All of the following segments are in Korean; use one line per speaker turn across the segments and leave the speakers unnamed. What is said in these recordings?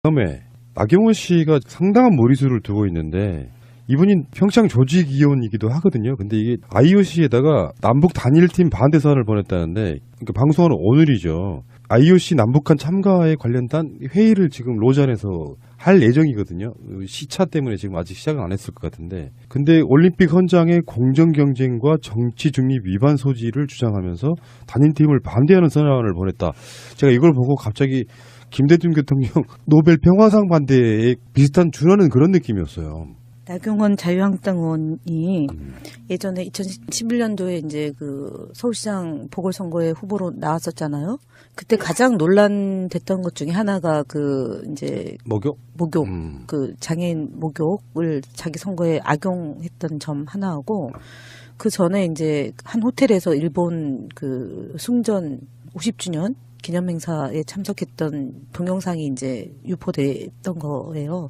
다음에 나경원 씨가 상당한 무리수를 두고 있는데 이분이 평창 조직위원이기도 하거든요. 근데 이게 IOC에다가 남북 단일팀 반대 사안을 보냈다는데 그러니까 방송하는 오늘이죠. IOC 남북한 참가에 관련된 회의를 지금 로잔에서 할 예정이거든요. 시차 때문에 지금 아직 시작은 안 했을 것 같은데. 근데 올림픽 헌장의 공정 경쟁과 정치 중립 위반 소지를 주장하면서 단일팀을 반대하는 선언을 보냈다. 제가 이걸 보고 갑자기 김대중 대통령 노벨 평화상 반대에 비슷한 준하는 그런 느낌이었어요.
나경원 자유한국당 의원이 예전에 2011년도에 이제 그 서울시장 보궐선거에 후보로 나왔었잖아요. 그때 가장 논란됐던 것 중에 하나가 그 이제 목욕 그 장애인 목욕을 자기 선거에 악용했던 점 하나하고 그 전에 이제 한 호텔에서 일본 그 숭전 50주년 기념행사에 참석했던 동영상이 이제 유포됐던 거예요.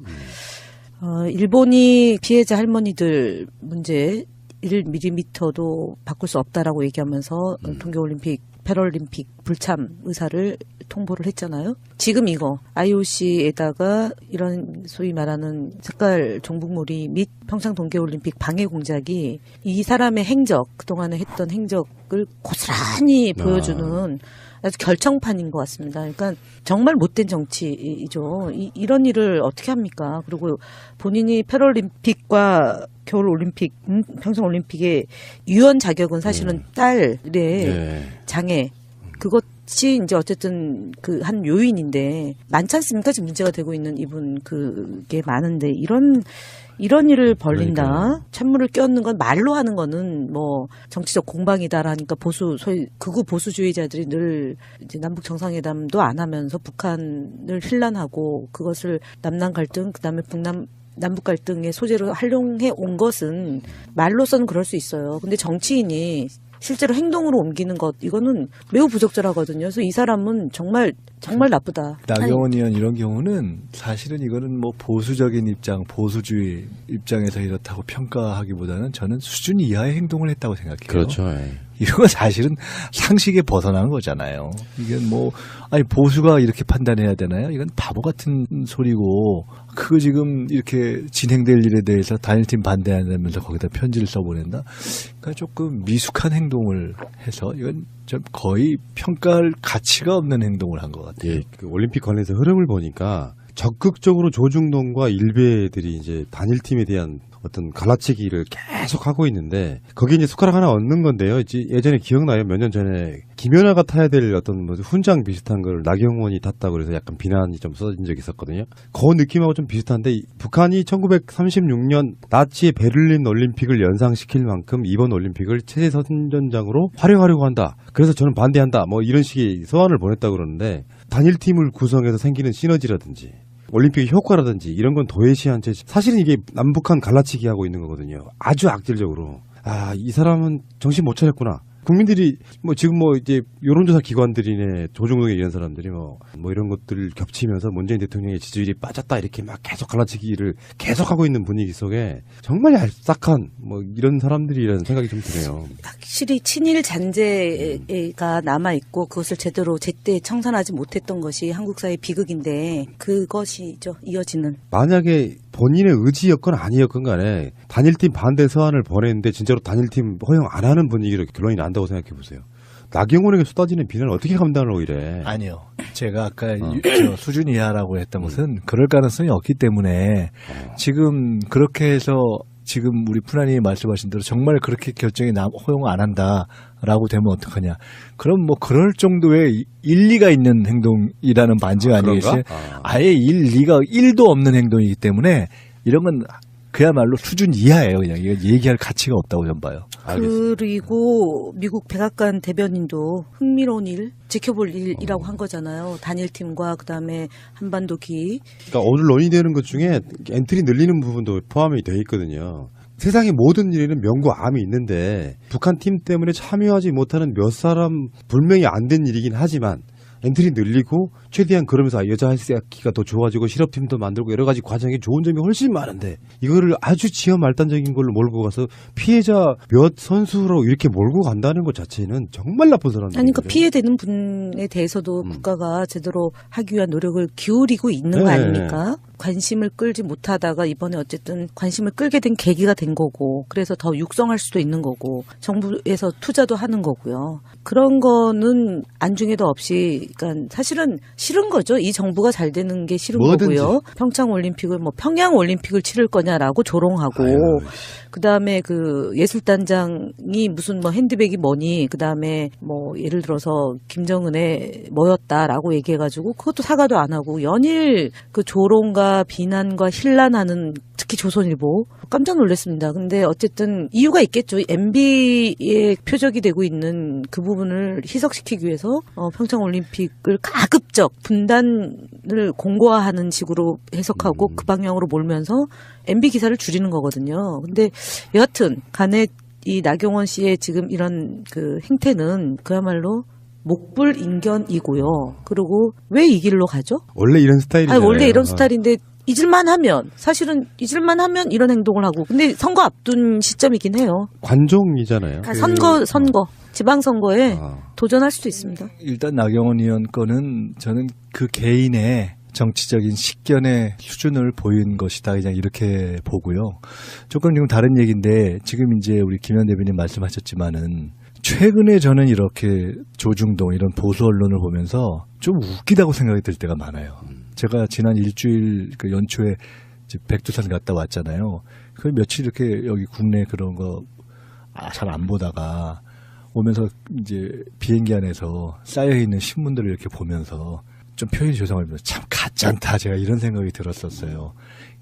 일본이 피해자 할머니들 문제 1mm도 바꿀 수 없다라고 얘기하면서 동계올림픽, 패럴림픽 불참 의사를 통보를 했잖아요. 지금 이거 IOC에다가 이런 소위 말하는 색깔 종북몰이 및 평창 동계올림픽 방해 공작이 이 사람의 행적, 그동안에 했던 행적을 고스란히 보여주는 아주 결정판인 것 같습니다. 그러니까 정말 못된 정치이죠. 이런 일을 어떻게 합니까? 그리고 본인이 패럴림픽과 겨울올림픽, 평창올림픽의 유연 자격은 사실은 딸의 장애, 그것이 이제 어쨌든 그 한 요인인데 많지 않습니까? 지금 문제가 되고 있는 이분 그게 많은데 이런 일을 벌린다. 그러니까요. 찬물을 끼얹는 건 말로 하는 거는 뭐 정치적 공방이다라니까 소위 극우 보수주의자들이 늘 이제 남북 정상회담도 안 하면서 북한을 힐난하고 그것을 남남 갈등 그다음에 남북 갈등의 소재로 활용해 온 것은 말로서는 그럴 수 있어요. 근데 정치인이 실제로 행동으로 옮기는 것 이거는 매우 부적절하거든요. 그래서 이 사람은 정말 나쁘다.
나경원 의원 이런 경우는 사실은 이거는 뭐 보수적인 입장, 보수주의 입장에서 이렇다고 평가하기보다는 저는 수준 이하의 행동을 했다고 생각해요.
그렇죠.
이건 사실은 상식에 벗어나는 거잖아요. 이게 뭐 아니 보수가 이렇게 판단해야 되나요? 이건 바보 같은 소리고 그거 지금 이렇게 진행될 일에 대해서 단일팀 반대한다면서 거기다 편지를 써보낸다. 그러니까 조금 미숙한 행동을 해서 이건 좀 거의 평가할 가치가 없는 행동을 한 것 같아요.
예, 그 올림픽 관련해서 흐름을 보니까 적극적으로 조중동과 일베들이 이제 단일팀에 대한 어떤 갈라치기를 계속 하고 있는데 거기에 이제 숟가락 하나 얹는 건데요. 이제 예전에 기억나요? 몇 년 전에 김연아가 타야 될 어떤 뭐 훈장 비슷한 걸 나경원이 탔다고 그래서 약간 비난이 좀 쏟아진 적이 있었거든요. 그 느낌하고 좀 비슷한데 북한이 1936년 나치의 베를린 올림픽을 연상시킬 만큼 이번 올림픽을 체제 선전장으로 활용하려고 한다. 그래서 저는 반대한다. 뭐 이런 식의 서한을 보냈다고 그러는데 단일팀을 구성해서 생기는 시너지라든지 올림픽의 효과라든지 이런 건 도외시한 채 사실은 이게 남북한 갈라치기 하고 있는 거거든요. 아주 악질적으로. 아, 이 사람은 정신 못 차렸구나. 국민들이 뭐 지금 뭐 이제 여론조사 기관들이네 조중동에 이런 사람들이 뭐 이런 것들을 겹치면서 문재인 대통령의 지지율이 빠졌다 이렇게 막 계속 갈라치기를 계속하고 있는 분위기 속에 정말 얄싹한 뭐 이런 사람들이라는 생각이 좀 드네요.
확실히 친일 잔재가 남아 있고 그것을 제대로 제때 청산하지 못했던 것이 한국 사회의 비극인데 그것이죠 이어지는.
만약에 본인의 의지였건 아니었건 간에 단일팀 반대 서한을 보냈는데 진짜로 단일팀 허용 안 하는 분위기로 결론이 난다고 생각해 보세요. 나경원에게 쏟아지는 비난을 어떻게 감당하려고 이래.
아니요. 제가 아까 수준 이하라고 했던 것은 그럴 가능성이 없기 때문에 지금 그렇게 해서 지금 우리 푸나님이 말씀하신 대로 정말 그렇게 결정이 허용 안 한다라고 되면 어떡하냐. 그럼 뭐 그럴 정도의 일리가 있는 행동이라는 반증 아니겠어요? 아예 일리가 1도 없는 행동이기 때문에 이런 건 그야말로 수준 이하예요. 그냥 이거 얘기할 가치가 없다고 저는 봐요.
그리고 미국 백악관 대변인도 흥미로운 일, 지켜볼 일이라고 한 거잖아요. 단일팀과 그다음에 한반도기.
그러니까 오늘 논의되는 것 중에 엔트리 늘리는 부분도 포함이 되어 있거든요. 세상의 모든 일에는 명과 암이 있는데 북한 팀 때문에 참여하지 못하는 몇 사람 불명이 안 된 일이긴 하지만 엔트리 늘리고 최대한 그러면서 여자 헬스기가 더 좋아지고 실업팀도 만들고 여러 가지 과정에 좋은 점이 훨씬 많은데 이거를 아주 지연말단적인 걸로 몰고 가서 피해자 몇 선수로 이렇게 몰고 간다는 것 자체는 정말 나쁜 사람.
아니, 그러니까 피해되는 분에 대해서도 국가가 제대로 하기 위한 노력을 기울이고 있는 거 아닙니까? 관심을 끌지 못하다가 이번에 어쨌든 관심을 끌게 된 계기가 된 거고, 그래서 더 육성할 수도 있는 거고, 정부에서 투자도 하는 거고요. 그런 거는 안중에도 없이, 그러니까 사실은 싫은 거죠. 이 정부가 잘 되는 게 싫은
뭐든지.
거고요. 평창 올림픽을 평양 올림픽을 치를 거냐라고 조롱하고, 그다음에 그 예술단장이 무슨 핸드백이 뭐니, 그다음에 예를 들어서 김정은의 뭐였다라고 얘기해가지고 그것도 사과도 안 하고 연일 그 조롱과 비난과 힐난하는, 특히 조선일보 깜짝 놀랐습니다. 근데 어쨌든 이유가 있겠죠. MB의 표적이 되고 있는 그 부분을 희석시키기 위해서 평창 올림픽을 가급적 분단을 공고화하는 식으로 해석하고 그 방향으로 몰면서 MB 기사를 줄이는 거거든요. 근데 여하튼 간에 이 나경원 씨의 지금 이런 그 행태는 그야말로 목불인견이고요. 그리고 왜 이 길로 가죠?
원래 이런 스타일이잖아요.
원래 이런 스타일인데 잊을만 하면, 사실은 잊을만 하면 이런 행동을 하고. 근데 선거 앞둔 시점이긴 해요.
관종이잖아요.
선거, 지방선거에 도전할 수도 있습니다.
일단 나경원 의원 거는 저는 그 개인의 정치적인 식견의 수준을 보인 것이다, 그냥 이렇게 보고요. 조금 좀 다른 얘기인데, 지금 이제 우리 김현 대변인 말씀하셨지만은 최근에 저는 이렇게 조중동 이런 보수 언론을 보면서 좀 웃기다고 생각이 들 때가 많아요. 제가 지난 일주일 그 연초에 백두산 갔다 왔잖아요. 그 며칠 이렇게 여기 국내 그런 거 잘 안 보다가 오면서 이제 비행기 안에서 쌓여있는 신문들을 이렇게 보면서 좀 표현이 죄송합니다. 참 가짠다, 제가 이런 생각이 들었었어요.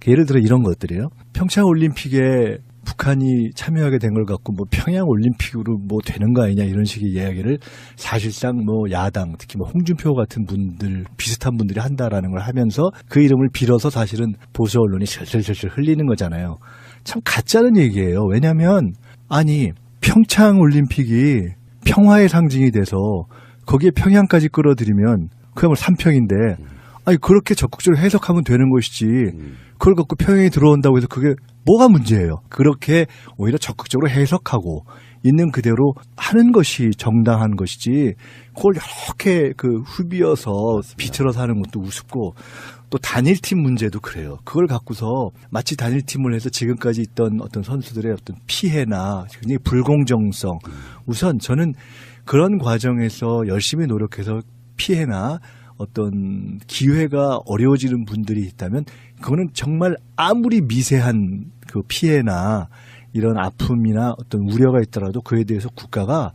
예를 들어 이런 것들이에요. 평창 올림픽에 북한이 참여하게 된 걸 갖고 평양 올림픽으로 되는 거 아니냐, 이런 식의 이야기를 사실상 야당, 특히 홍준표 같은 분들, 비슷한 분들이 한다라는 걸 하면서 그 이름을 빌어서 사실은 보수 언론이 슬슬슬슬 흘리는 거잖아요. 참 가짜는 얘기예요. 왜냐하면 아니 평창 올림픽이 평화의 상징이 돼서 거기에 평양까지 끌어들이면 그야말로 삼평인데, 아니 그렇게 적극적으로 해석하면 되는 것이지 그걸 갖고 평양이 들어온다고 해서 그게 뭐가 문제예요. 그렇게 오히려 적극적으로 해석하고 있는 그대로 하는 것이 정당한 것이지, 그걸 이렇게 후비어서 비틀어서 하는 것도 우습고, 또 단일팀 문제도 그래요. 그걸 갖고서 마치 단일팀을 해서 지금까지 있던 어떤 선수들의 어떤 피해나 굉장히 불공정성, 우선 저는 그런 과정에서 열심히 노력해서 피해나 어떤 기회가 어려워지는 분들이 있다면 그거는 정말 아무리 미세한 그 피해나 이런 아픔이나 어떤 우려가 있더라도 그에 대해서 국가가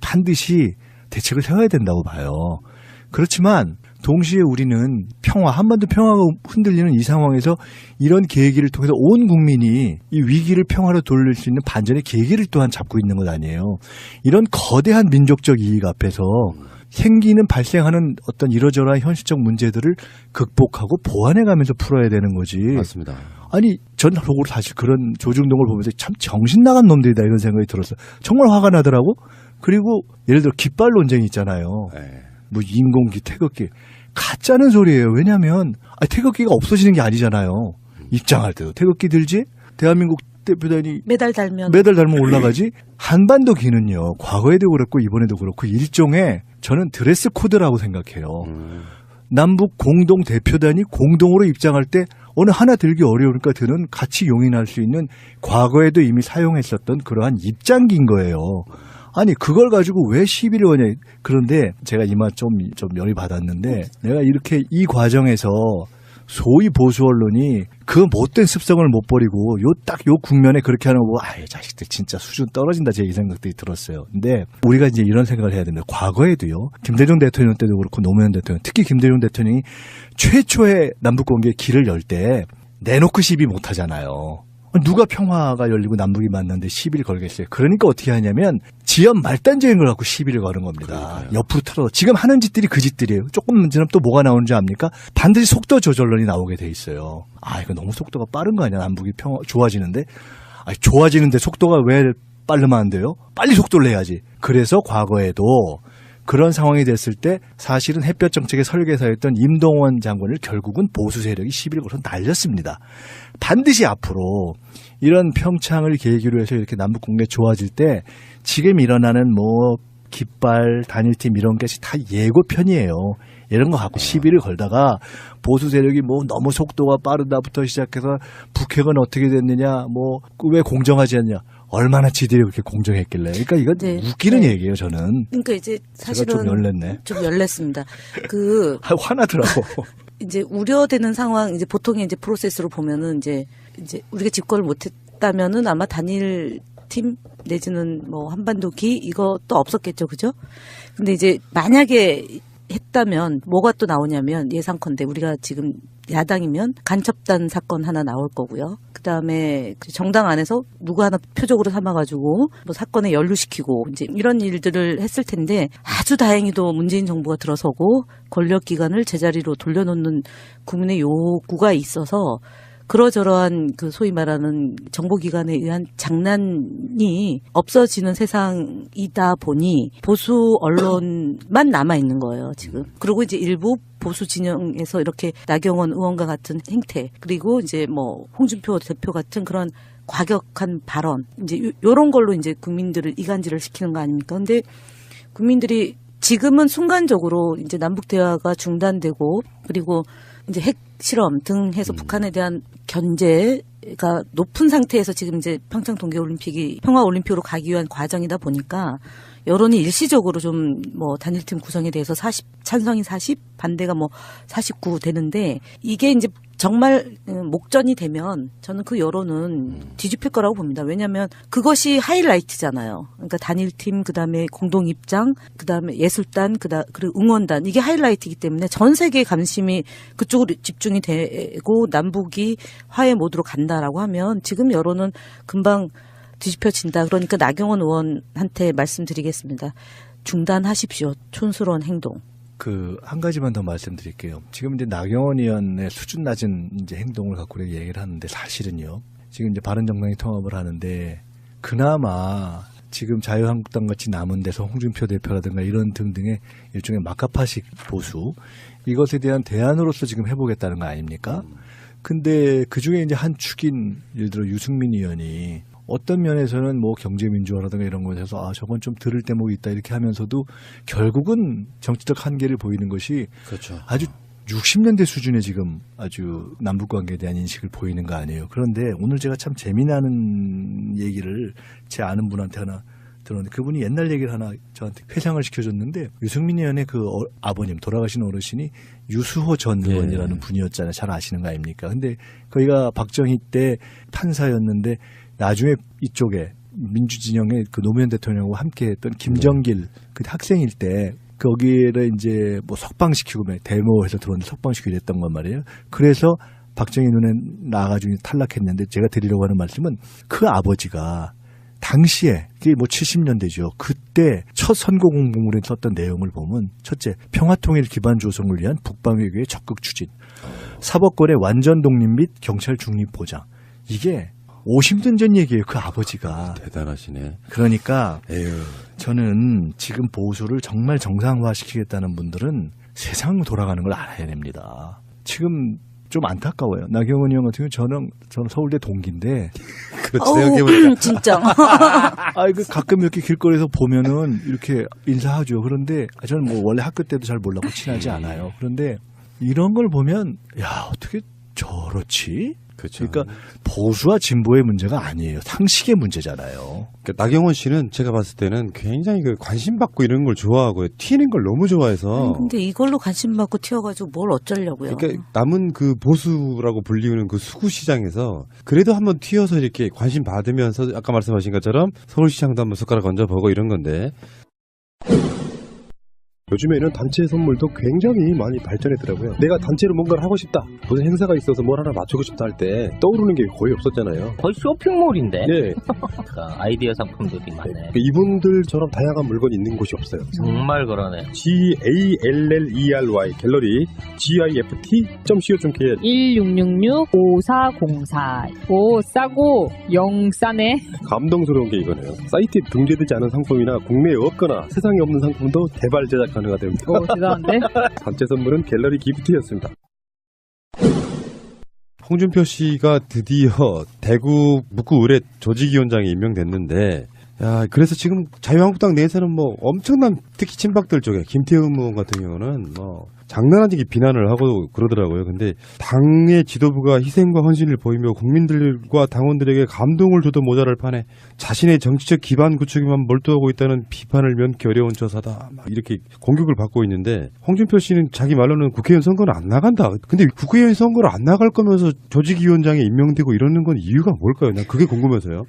반드시 대책을 세워야 된다고 봐요. 그렇지만 동시에 우리는 한반도 평화가 흔들리는 이 상황에서 이런 계기를 통해서 온 국민이 이 위기를 평화로 돌릴 수 있는 반전의 계기를 또한 잡고 있는 것 아니에요. 이런 거대한 민족적 이익 앞에서 발생하는 어떤 이러저러한 현실적 문제들을 극복하고 보완해가면서 풀어야 되는 거지.
맞습니다.
아니, 전 사실 그런 조중동을 보면서 참 정신 나간 놈들이다, 이런 생각이 들었어요. 정말 화가 나더라고. 그리고 예를 들어 깃발 논쟁이 있잖아요. 인공기, 태극기. 가짜는 소리예요. 왜냐하면 태극기가 없어지는 게 아니잖아요. 입장할 때도 태극기 들지? 대한민국 대표단이
매달 달면
올라가지. 한반도기는요, 과거에도 그렇고 이번에도 그렇고 일종의 저는 드레스 코드라고 생각해요. 남북 공동 대표단이 공동으로 입장할 때 어느 하나 들기 어려우니까 드는 같이 용인할 수 있는, 과거에도 이미 사용했었던 그러한 입장기인 거예요. 아니 그걸 가지고 왜 시비를 거냐. 그런데 제가 이 말 좀 열이 받았는데, 내가 이렇게 이 과정에서 소위 보수 언론이 그 못된 습성을 못 버리고 딱 요 국면에 그렇게 하는 거 보고, 아이 자식들 진짜 수준 떨어진다, 제 이 생각들이 들었어요. 근데 우리가 이제 이런 생각을 해야 됩니다. 과거에도 김대중 대통령 때도 그렇고 노무현 대통령, 특히 김대중 대통령이 최초의 남북 관계에 길을 열 때 내놓고 시비 못 하잖아요. 누가 평화가 열리고 남북이 만났는데 시비를 걸겠어요. 그러니까 어떻게 하냐면 지연 말단적인 걸 갖고 시비를 거는 겁니다. 그러니까요. 옆으로 틀어. 지금 하는 짓들이 그 짓들이에요. 조금 지나면 또 뭐가 나오는지 압니까? 반드시 속도 조절론이 나오게 돼 있어요. 이거 너무 속도가 빠른 거 아니야? 남북이 좋아지는데. 좋아지는데 속도가 왜 빠르면 안 돼요? 빨리 속도를 내야지. 그래서 과거에도 그런 상황이 됐을 때 사실은 햇볕 정책의 설계사였던 임동원 장관을 결국은 보수 세력이 시비를 걸어서 날렸습니다. 반드시 앞으로 이런 평창을 계기로 해서 이렇게 남북 관계 좋아질 때 지금 일어나는 뭐 깃발, 단일팀 이런 것이 다 예고편이에요. 이런 거 갖고 시비를 걸다가 보수 세력이 뭐 너무 속도가 빠르다부터 시작해서 북핵은 어떻게 됐느냐, 뭐 왜 공정하지 않냐. 얼마나 지들이 그렇게 공정했길래. 그러니까 이건
네.
웃기는
네.
얘기예요, 저는.
그러니까 이제 사실은
제가 좀 열렸네.
좀 열렸습니다.
화나더라고.
이제 우려되는 상황, 이제 보통의 이제 프로세스로 보면은 이제 우리가 집권을 못했다면은 아마 단일 팀 내지는 뭐 한반도기 이것도 없었겠죠, 그죠? 근데 이제 만약에 했다면 뭐가 또 나오냐면 예상컨대 우리가 지금 야당이면 간첩단 사건 하나 나올 거고요. 그다음에 정당 안에서 누구 하나 표적으로 삼아가지고 뭐 사건에 연루시키고 이제 이런 일들을 했을 텐데 아주 다행히도 문재인 정부가 들어서고 권력기관을 제자리로 돌려놓는 국민의 요구가 있어서 그러저러한 그 소위 말하는 정보기관에 의한 장난이 없어지는 세상이다 보니 보수 언론만 남아 있는 거예요, 지금. 그리고 이제 일부 보수 진영에서 이렇게 나경원 의원과 같은 행태, 그리고 이제 뭐 홍준표 대표 같은 그런 과격한 발언, 이제 요런 걸로 이제 국민들을 이간질을 시키는 거 아닙니까? 근데 국민들이 지금은 순간적으로 이제 남북 대화가 중단되고 그리고 이제 핵 실험 등 해서 북한에 대한 견제가 높은 상태에서 지금 이제 평창 동계올림픽이 평화올림픽으로 가기 위한 과정이다 보니까 여론이 일시적으로 좀 뭐 단일팀 구성에 대해서 40, 찬성이 40, 반대가 뭐 49 되는데 이게 이제 정말 목전이 되면 저는 그 여론은 뒤집힐 거라고 봅니다. 왜냐하면 그것이 하이라이트잖아요. 그러니까 단일팀, 그다음에 공동 입장, 그다음에 예술단, 그리고 응원단 이게 하이라이트이기 때문에 전 세계의 관심이 그쪽으로 집중이 되고 남북이 화해 모드로 간다라고 하면 지금 여론은 금방 뒤집혀진다. 그러니까 나경원 의원한테 말씀드리겠습니다. 중단하십시오. 촌스러운 행동.
한 가지만 더 말씀드릴게요. 지금 이제 나경원 의원의 수준 낮은 이제 행동을 갖고 이렇게 얘기를 하는데 사실은요. 지금 이제 바른정당이 통합을 하는데 그나마 지금 자유한국당 같이 남은 데서 홍준표 대표라든가 이런 등등의 일종의 마카파식 보수 이것에 대한 대안으로서 지금 해보겠다는 거 아닙니까? 근데 그 중에 이제 한 축인 예를 들어 유승민 의원이 어떤 면에서는 뭐 경제민주화라든가 이런 것에서 저건 좀 들을 대목이 있다 이렇게 하면서도 결국은 정치적 한계를 보이는 것이
그렇죠.
아주 60년대 수준의 지금 아주 남북관계에 대한 인식을 보이는 거 아니에요. 그런데 오늘 제가 참 재미나는 얘기를 제 아는 분한테 하나 들었는데 그분이 옛날 얘기를 하나 저한테 회상을 시켜줬는데 유승민 의원의 그 아버님 돌아가신 어르신이 유수호 전 의원이라는 분이었잖아요. 잘 아시는 거 아닙니까? 근데 거기가 박정희 때 판사였는데 나중에 이쪽에 민주진영의 그 노무현 대통령과 함께했던 김정길 그 학생일 때 거기를 이제 뭐 석방시키고 데모해서 들어오는데 석방시키고 이랬던 건 말이에요. 그래서 박정희 눈에 나가지고 탈락했는데 제가 드리려고 하는 말씀은 그 아버지가 당시에 그게 뭐 70년대죠. 그때 첫 선거 공보물에 썼던 내용을 보면 첫째 평화통일 기반 조성을 위한 북방외교의 적극 추진, 사법권의 완전 독립 및 경찰 중립 보장. 이게 50년 전 얘기예요. 그 아버지가.
대단하시네.
그러니까
에휴.
저는 지금 보수를 정말 정상화시키겠다는 분들은 세상 돌아가는 걸 알아야 됩니다. 지금 좀 안타까워요. 나경원 의원 같은 경우는 저는 서울대 동기인데.
그렇지, 생각해보니까.
진짜.
그 가끔 이렇게 길거리에서 보면은 이렇게 인사하죠. 그런데 저는 뭐 원래 학교 때도 잘 몰랐고 친하지 않아요. 그런데 이런 걸 보면 야 어떻게 저렇지?
그렇죠.
그러니까 보수와 진보의 문제가 아니에요. 상식의 문제잖아요.
그러니까 나경원 씨는 제가 봤을 때는 굉장히 그 관심 받고 이런 걸 좋아하고요. 튀는 걸 너무 좋아해서.
근데 이걸로 관심 받고 튀어가지고 뭘 어쩌려고요.
그러니까 남은 그 보수라고 불리우는 그 수구 시장에서 그래도 한번 튀어서 이렇게 관심 받으면서 아까 말씀하신 것처럼 서울시장도 한번 숟가락 얹어보고 이런 건데.
요즘에는 단체 선물도 굉장히 많이 발전했더라고요. 내가 단체로 뭔가를 하고 싶다, 무슨 행사가 있어서 뭘 하나 맞추고 싶다 할 때 떠오르는 게 거의 없었잖아요.
거의 쇼핑몰인데.
네.
그러니까 아이디어 상품들이 많네.
이분들처럼 다양한 물건이 있는 곳이 없어요.
정말 그러네.
GALLERY 갤러리 gift.co.kr
1666-5404. 오, 싸고 영 싸네.
감동스러운 게 이거네요. 사이트에 등재되지 않은 상품이나 국내에 없거나 세상에 없는 상품도 개발 제작 가능하답니다.
오, 대단한데?
단체 선물은 갤러리 기프트였습니다.
홍준표 씨가 드디어 대구 북구 의뢰 조직위원장에 임명됐는데, 야, 그래서 지금 자유한국당 내에서는 뭐 엄청난, 특히 친박들 쪽에 김태흠 의원 같은 경우는 뭐 장난 아니게 비난을 하고 그러더라고요. 근데 당의 지도부가 희생과 헌신을 보이며 국민들과 당원들에게 감동을 줘도 모자랄 판에 자신의 정치적 기반 구축에만 몰두하고 있다는 비판을 면키 어려운 처사다, 막 이렇게 공격을 받고 있는데, 홍준표 씨는 자기 말로는 국회의원 선거는 안 나간다. 근데 국회의원 선거를 안 나갈 거면서 조직위원장에 임명되고 이러는 건 이유가 뭘까요? 난 그게 궁금해서요.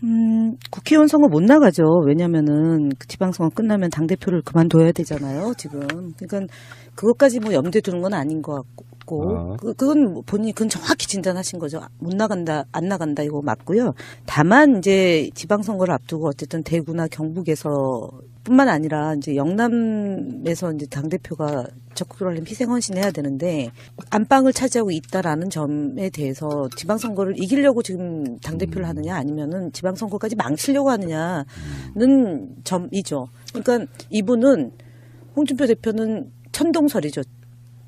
국회의원 선거 못 나가죠. 왜냐면은 그 지방선거 끝나면 당대표를 그만둬야 되잖아요, 지금. 그러니까 그것까지 뭐 염두에 두는 건 아닌 것 같고, 그건 본인이 그건 정확히 진단하신 거죠. 못 나간다, 안 나간다 이거 맞고요. 다만 이제 지방선거를 앞두고 어쨌든 대구나 경북에서 뿐만 아니라 이제 영남에서 이제 당대표가 적극적으로 희생헌신해야 되는데 안방을 차지하고 있다라는 점에 대해서 지방선거를 이기려고 지금 당대표를 하느냐 아니면은 지방선거까지 망치려고 하느냐는 점이죠. 그러니까 이분은, 홍준표 대표는 천동설이죠.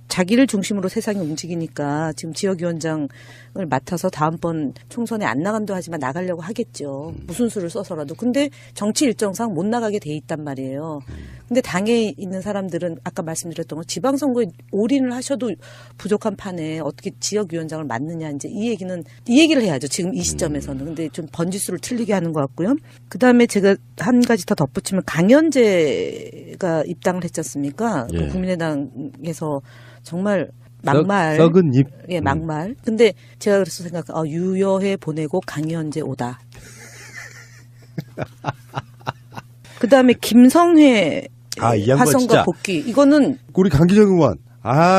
자기를 중심으로 세상이 움직이니까 지금 지역위원장을 맡아서 다음번 총선에 안 나간다 하지만 나가려고 하겠죠. 무슨 수를 써서라도. 근데 정치 일정상 못 나가게 돼 있단 말이에요. 근데 당에 있는 사람들은 아까 말씀드렸던 거 지방선거에 올인을 하셔도 부족한 판에 어떻게 지역위원장을 맡느냐, 이제 이 얘기를 해야죠. 지금 이 시점에서는. 근데 좀 번지수를 틀리게 하는 것 같고요. 그 다음에 제가 한 가지 더 덧붙이면 강현재가 입당을 했지 않습니까?
예.
그 국민의당에서 정말 막말.
썩은 입.
예, 막말. 근데 제가 그래서 유여해 보내고 강현재 오다. 그 다음에 김성회
이 양반
화성과
진짜.
복귀. 이거는
우리 강기정 의원.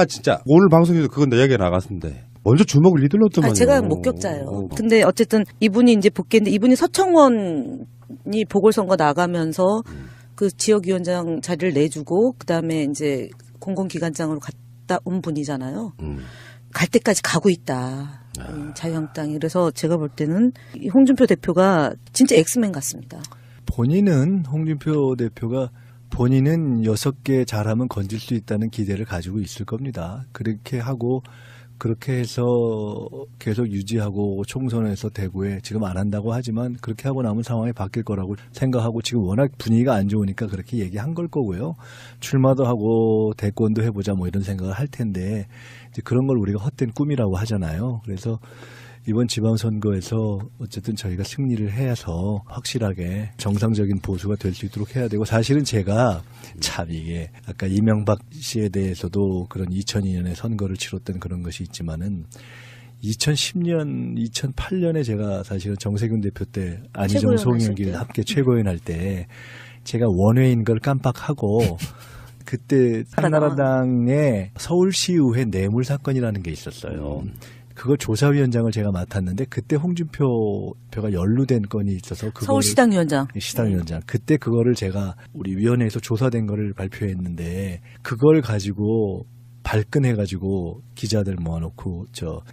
진짜. 오늘 방송에서 그건 내 이야기가 나갔는데. 먼저 주먹을 휘둘렀더만요.
제가 목격자예요. 근데 어쨌든 이분이 이제 복귀했는데, 이분이 서청원이 보궐선거 나가면서 그 지역위원장 자리를 내주고 그다음에 이제 공공기관장으로 갔다 온 분이잖아요. 갈 때까지 가고 있다. 자유한국당이. 그래서 제가 볼 때는 이 홍준표 대표가 진짜 엑스맨 같습니다.
홍준표 대표가 본인은 6개 잘하면 건질 수 있다는 기대를 가지고 있을 겁니다. 그렇게 하고 그렇게 해서 계속 유지하고 총선에서 대구에 지금 안 한다고 하지만 그렇게 하고 나면 상황이 바뀔 거라고 생각하고 지금 워낙 분위기가 안 좋으니까 그렇게 얘기한 걸 거고요. 출마도 하고 대권도 해보자 뭐 이런 생각을 할 텐데 이제 그런 걸 우리가 헛된 꿈이라고 하잖아요. 그래서 이번 지방선거에서 어쨌든 저희가 승리를 해서 확실하게 정상적인 보수가 될 수 있도록 해야 되고, 사실은 제가 참 이게 아까 이명박 씨에 대해서도 그런 2002년에 선거를 치렀던 그런 것이 있지만은 2010년, 2008년에 제가 사실은 정세균 대표 때 안희정, 송영길 함께 최고위원 할 때 제가 원외인 걸 깜빡하고 그때 한나라당의 서울시의회 뇌물 사건이라는 게 있었어요. 그걸 조사위원장을 제가 맡았는데 그때 홍준표가 연루된 건이 있어서
서울시당위원장.
시당위원장. 그때 그거를 제가 우리 위원회에서 조사된 거를 발표했는데 그걸 가지고 발끈해가지고 기자들 모아놓고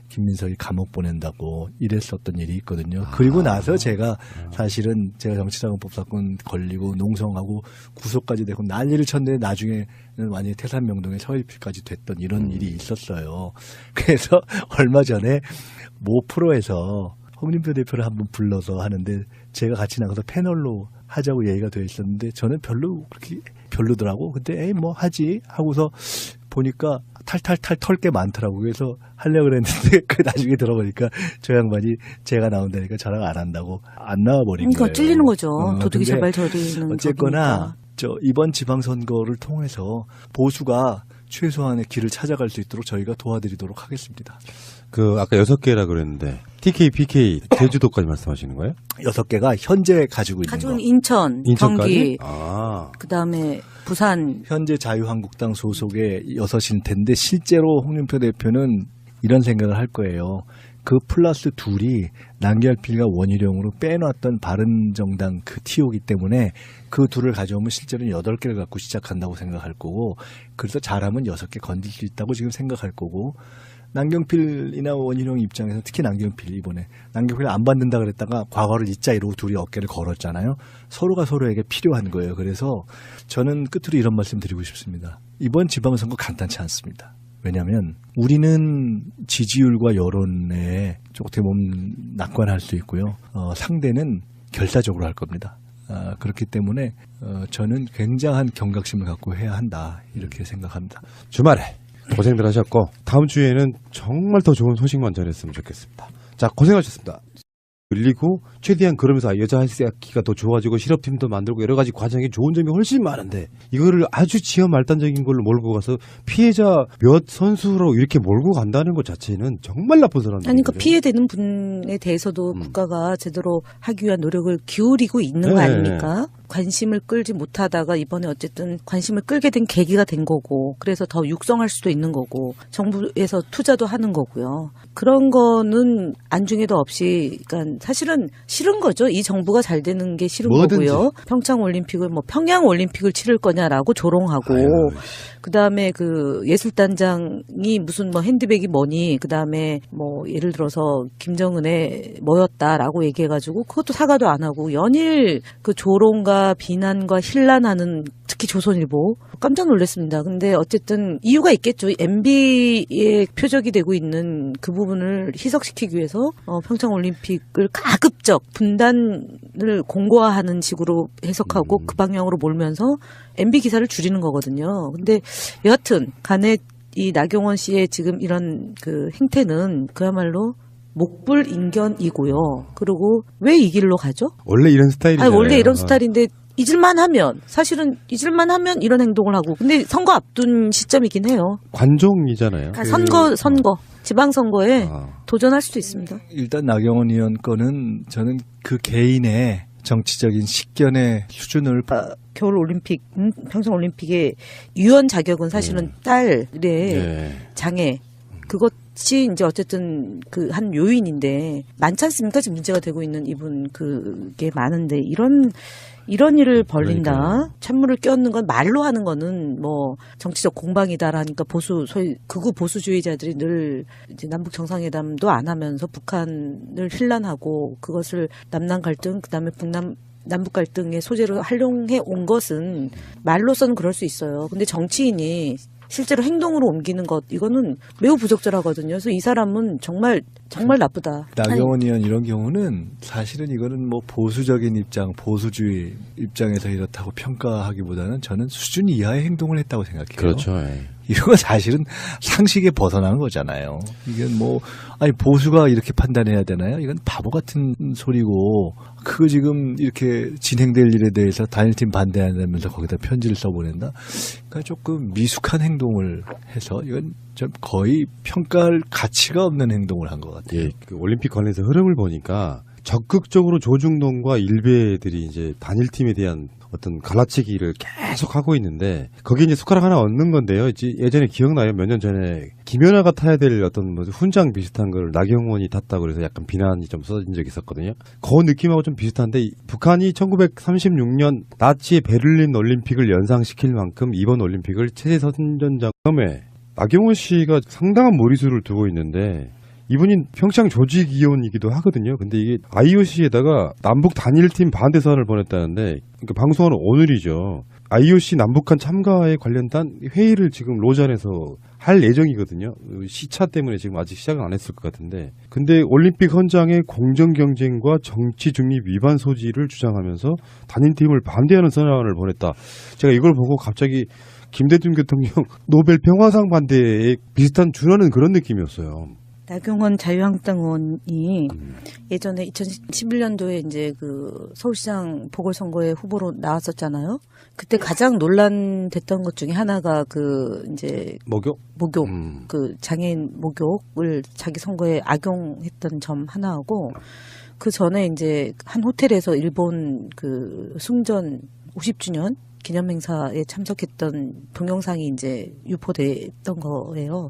김민석이 감옥 보낸다고 이랬었던 일이 있거든요. 그리고 나서 제가 사실은 제가 정치자금법 사건 걸리고 농성하고 구속까지 되고 난리를 쳤는데 나중에는 완전히 태산명동에 서일피까지 됐던 이런 일이 있었어요. 그래서 얼마 전에 모 프로에서 홍준표 대표를 한번 불러서 하는데 제가 같이 나가서 패널로 하자고 얘기가 되어 있었는데 저는 그렇게 별로더라고. 근데 뭐 하지 하고서 보니까 탈탈탈 털 게 많더라고. 그래서 하려고 그랬는데 그 나중에 들어보니까 저 양반이 제가 나온다니까 저랑 안 한다고 안 나와버린 거예요.
그러니까 찔리는 거죠. 도둑이 제발 저리는
어쨌거나 이번 지방선거를 통해서 보수가 최소한의 길을 찾아갈 수 있도록 저희가 도와드리도록 하겠습니다.
아까 6개라 그랬는데 TK, PK, 제주도까지 말씀하시는 거예요?
6개가 현재 가지고 있는
가지고
거.
있는 인천,
인천까지?
경기,
아,
그다음에 부산.
현재 자유한국당 소속의 6일 텐데 실제로 홍준표 대표는 이런 생각을 할 거예요. 그 플러스 둘이 남경필과 원희룡으로 빼놨던 바른정당 그 티오기 때문에 그 둘을 가져오면 실제로는 8개를 갖고 시작한다고 생각할 거고, 그래서 잘하면 6개 건질 수 있다고 지금 생각할 거고, 남경필이나 원희룡 입장에서 특히 남경필 이번에 남경필을 안 받는다 그랬다가 과거를 잊자 이러고 둘이 어깨를 걸었잖아요. 서로가 서로에게 필요한 거예요. 그래서 저는 끝으로 이런 말씀 드리고 싶습니다. 이번 지방선거 간단치 않습니다. 왜냐하면 우리는 지지율과 여론에 어떻게 보면 낙관할 수 있고요. 상대는 결사적으로 할 겁니다. 그렇기 때문에 저는 굉장한 경각심을 갖고 해야 한다 이렇게 생각합니다.
주말에 고생들 하셨고 다음 주에는 정말 더 좋은 소식만 전했으면 좋겠습니다. 자, 고생하셨습니다. 늘리고 최대한 그러면서 여자 학기가 더 좋아지고 실업팀도 만들고 여러 가지 과정에 좋은 점이 훨씬 많은데 이거를 아주 지연 말단적인 걸로 몰고 가서 피해자 몇 선수로 이렇게 몰고 간다는 것 자체는 정말 나쁜 사람들.
아니, 그러니까 피해되는 분에 대해서도 국가가 제대로 하기 위한 노력을 기울이고 있는 거
네.
아닙니까? 관심을 끌지 못하다가 이번에 어쨌든 관심을 끌게 된 계기가 된 거고, 그래서 더 육성할 수도 있는 거고, 정부에서 투자도 하는 거고요. 그런 거는 안중에도 없이, 그러니까 사실은 싫은 거죠. 이 정부가 잘 되는 게 싫은
뭐든지.
거고요. 평창 올림픽을 평양 올림픽을 치를 거냐라고 조롱하고,
아유,
그다음에 그 예술단장이 무슨 핸드백이 뭐니, 그다음에 예를 들어서 김정은의 뭐였다라고 얘기해가지고 그것도 사과도 안 하고 연일 그 조롱과 비난과 힐난하는, 특히 조선일보 깜짝 놀랐습니다. 근데 어쨌든 이유가 있겠죠. MB의 표적이 되고 있는 그 부분을 희석시키기 위해서 평창 올림픽을 가급적 분단을 공고화하는 식으로 해석하고 그 방향으로 몰면서 MB 기사를 줄이는 거거든요. 근데 여하튼 간에 이 나경원 씨의 지금 이런 그 행태는 그야말로 목불인견이고요. 그리고 왜 이 길로 가죠?
원래 이런 스타일이잖아요.
원래 이런 스타일인데 잊을만 하면 이런 행동을 하고, 근데 선거 앞둔 시점이긴 해요.
관종이잖아요.
선거 지방선거에
아.
도전할 수도 있습니다.
일단 나경원 의원 거는 저는 그 개인의 정치적인 식견의 수준을
겨울 올림픽, 평창 올림픽의 유언 자격은 사실은 딸의
네.
장애, 그것이 이제 어쨌든 그 한 요인인데 많지 않습니까? 지금 문제가 되고 있는 이분 그게 많은데 이런 일을 벌린다.
그러니까요.
찬물을 끼얹는 건 말로 하는 거는 정치적 공방이다라니까 소위 극우 보수주의자들이 늘 이제 남북 정상회담도 안 하면서 북한을 힐난하고 그것을 남남 갈등, 그다음에 남북 갈등의 소재로 활용해 온 것은 말로서는 그럴 수 있어요. 근데 정치인이 실제로 행동으로 옮기는 것, 이거는 매우 부적절하거든요. 그래서 이 사람은 정말 나쁘다.
나경원 의원 이런 경우는 사실은 이거는 보수적인 입장, 보수주의 입장에서 이렇다고 평가하기보다는 저는 수준 이하의 행동을 했다고 생각해요.
그렇죠. 예.
이런 건 사실은 상식에 벗어나는 거잖아요. 이건 보수가 이렇게 판단해야 되나요? 이건 바보 같은 소리고, 그거 지금 이렇게 진행될 일에 대해서 단일팀 반대한다면서 거기다 편지를 써보낸다? 그러니까 조금 미숙한 행동을 해서 이건 좀 거의 평가할 가치가 없는 행동을 한 것 같아요.
예, 그 올림픽 관련해서 흐름을 보니까 적극적으로 조중동과 일베들이 이제 단일팀에 대한 어떤 갈라치기를 계속 하고 있는데 거기에 이제 숟가락 하나 얹는 건데요. 예전에 기억나요? 몇 년 전에 김연아가 타야 될 어떤 훈장 비슷한 걸 나경원이 탔다고 그래서 약간 비난이 좀 쏟아진 적이 있었거든요. 그 느낌하고 좀 비슷한데 북한이 1936년 나치의 베를린 올림픽을 연상시킬 만큼 이번 올림픽을 체제 선전장에 나경원 씨가 상당한 무리수를 두고 있는데 이분이 평창 조직위원이기도 하거든요. 근데 이게 IOC에다가 남북 단일팀 반대 사안을 보냈다는데, 그러니까 방송하는 오늘이죠. IOC 남북한 참가에 관련된 회의를 지금 로잔에서 할 예정이거든요. 시차 때문에 지금 아직 시작은 안 했을 것 같은데. 근데 올림픽 헌장의 공정 경쟁과 정치 중립 위반 소지를 주장하면서 단일팀을 반대하는 선언을 보냈다. 제가 이걸 보고 갑자기 김대중 대통령 노벨 평화상 반대에 비슷한 준하는 그런 느낌이었어요.
나경원 자유한국당 의원이 예전에 2011년도에 이제 그 서울시장 보궐선거에 후보로 나왔었잖아요. 그때 가장 논란됐던 것 중에 하나가 그 이제 목욕, 그 장애인 목욕을 자기 선거에 악용했던 점 하나하고 그 전에 이제 한 호텔에서 일본 그 숭전 50주년 기념행사에 참석했던 동영상이 이제 유포됐던 거예요.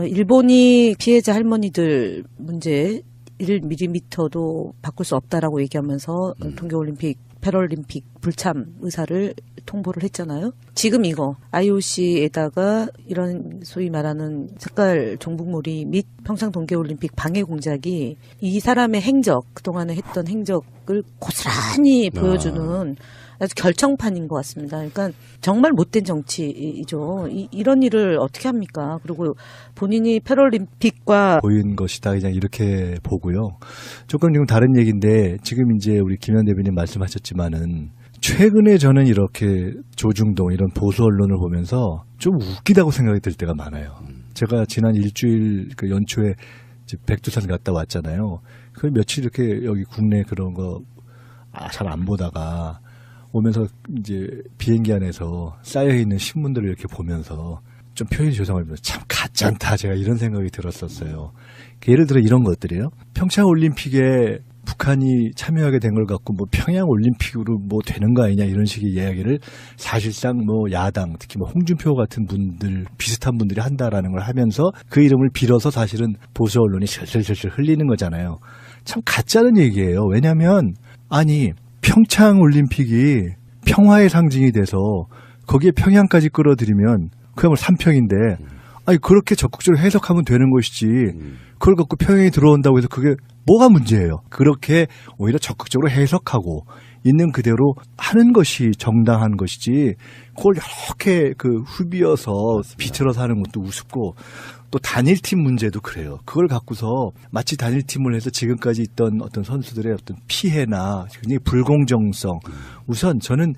일본이 피해자 할머니들 문제 1mm도 바꿀 수 없다라고 얘기하면서 동계올림픽, 패럴림픽 불참 의사를 통보를 했잖아요. 지금 이거 IOC에다가 이런 소위 말하는 색깔 종북몰이 및 평창 동계올림픽 방해 공작이 이 사람의 행적, 그동안에 했던 행적을 고스란히 보여주는 아주 결정판인 것 같습니다. 그러니까 정말 못된 정치이죠. 이런 일을 어떻게 합니까? 그리고 본인이 패럴림픽과
보인 것이다 그냥 이렇게 보고요. 조금 지금 다른 얘기인데 지금 이제 우리 김현 대변인 말씀하셨지만은 최근에 저는 이렇게 조중동 이런 보수 언론을 보면서 좀 웃기다고 생각이 들 때가 많아요. 제가 지난 일주일 그 연초에 이제 백두산 갔다 왔잖아요. 그 며칠 이렇게 여기 국내 그런 거 잘 안 보다가 오면서 이제 비행기 안에서 쌓여있는 신문들을 이렇게 보면서 좀 표현이 죄송합니다. 참 가짠다. 제가 이런 생각이 들었었어요. 예를 들어 이런 것들이에요. 평창 올림픽에 북한이 참여하게 된 걸 갖고 뭐 평양 올림픽으로 뭐 되는 거 아니냐 이런 식의 이야기를 사실상 뭐 야당 특히 뭐 홍준표 같은 분들 비슷한 분들이 한다라는 걸 하면서 그 이름을 빌어서 사실은 보수 언론이 슬슬슬슬 흘리는 거잖아요. 참 가짜는 얘기예요. 왜냐하면 아니 평창 올림픽이 평화의 상징이 돼서 거기에 평양까지 끌어들이면 그야말로 삼평인데 아니 그렇게 적극적으로 해석하면 되는 것이지 그걸 갖고 평양이 들어온다고 해서 그게 뭐가 문제예요. 그렇게 오히려 적극적으로 해석하고 있는 그대로 하는 것이 정당한 것이지 그걸 이렇게 그 후비어서 비틀어서 하는 것도 우습고 또 단일팀 문제도 그래요. 그걸 갖고서 마치 단일팀을 해서 지금까지 있던 어떤 선수들의 어떤 피해나 굉장히 불공정성. 우선 저는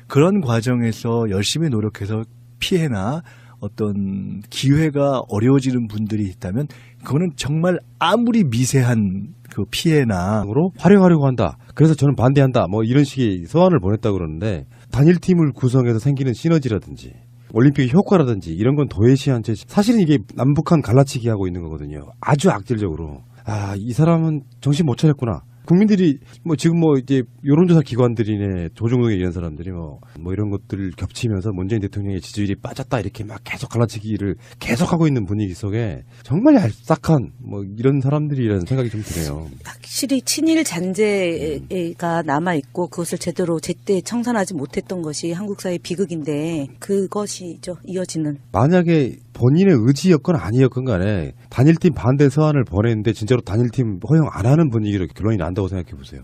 그런 과정에서 열심히 노력해서 피해나 어떤 기회가 어려워지는 분들이 있다면 그거는 정말 아무리 미세한 그 피해나
으로 활용하려고 한다. 그래서 저는 반대한다. 뭐 이런 식의 서한을 보냈다고 그러는데 단일팀을 구성해서 생기는 시너지라든지 올림픽의 효과라든지 이런 건 도외시한 채 사실은 이게 남북한 갈라치기 하고 있는 거거든요. 아주 악질적으로. 아, 이 사람은 정신 못 차렸구나. 국민들이 뭐 지금 뭐 이제 여론조사 기관들이네 조중동에 이런 사람들이 뭐 이런 것들을 겹치면서 문재인 대통령의 지지율이 빠졌다 이렇게 막 계속 갈라치기를 계속하고 있는 분위기 속에 정말 얄싹한 뭐 이런 사람들이라는 생각이 좀 드네요.
확실히 친일 잔재가 남아있고 그것을 제대로 제때 청산하지 못했던 것이 한국 사회의 비극인데 그것이죠. 이어지는.
만약에 본인의 의지였건 아니었건 간에 단일팀 반대 서한을 보냈는데 진짜로 단일팀 허용 안 하는 분위기로 결론이 난다고 생각해 보세요.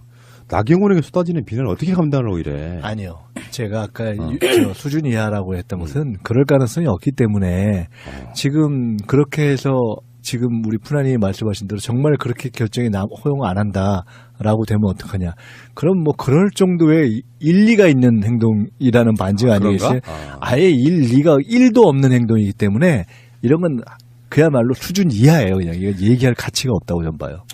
나경원에게 쏟아지는 비난을 어떻게 감당하려고 이래.
아니요. 제가 아까 저 수준 이하라고 했던 것은 그럴 가능성이 없기 때문에 지금 그렇게 해서 지금 우리 푸나님이 말씀하신 대로 정말 그렇게 결정이 허용 안 한다라고 되면 어떡하냐. 그럼 뭐 그럴 정도의 일리가 있는 행동이라는 반증 아니겠어요? 아예 일리가 1도 없는 행동이기 때문에 이런 건 그야말로 수준 이하예요. 그냥 이거 얘기할 가치가 없다고 저는 봐요.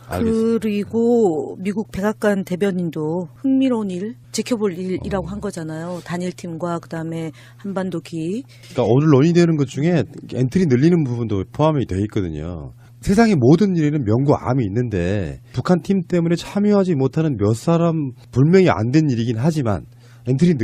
그리고 미국 백악관 대변인도 흥미로운 일, 지켜볼 일이라고 한 거잖아요. 단일팀과 그다음에 한반도 기.
그러니까 오늘 논의되는 것 중에 엔트리 늘리는 부분도 포함이 돼 있거든요. 세상의 모든 일에는 명과 암이 있는데 북한 팀 때문에 참여하지 못하는 몇 사람 불명이 안 된 일이긴 하지만 엔트리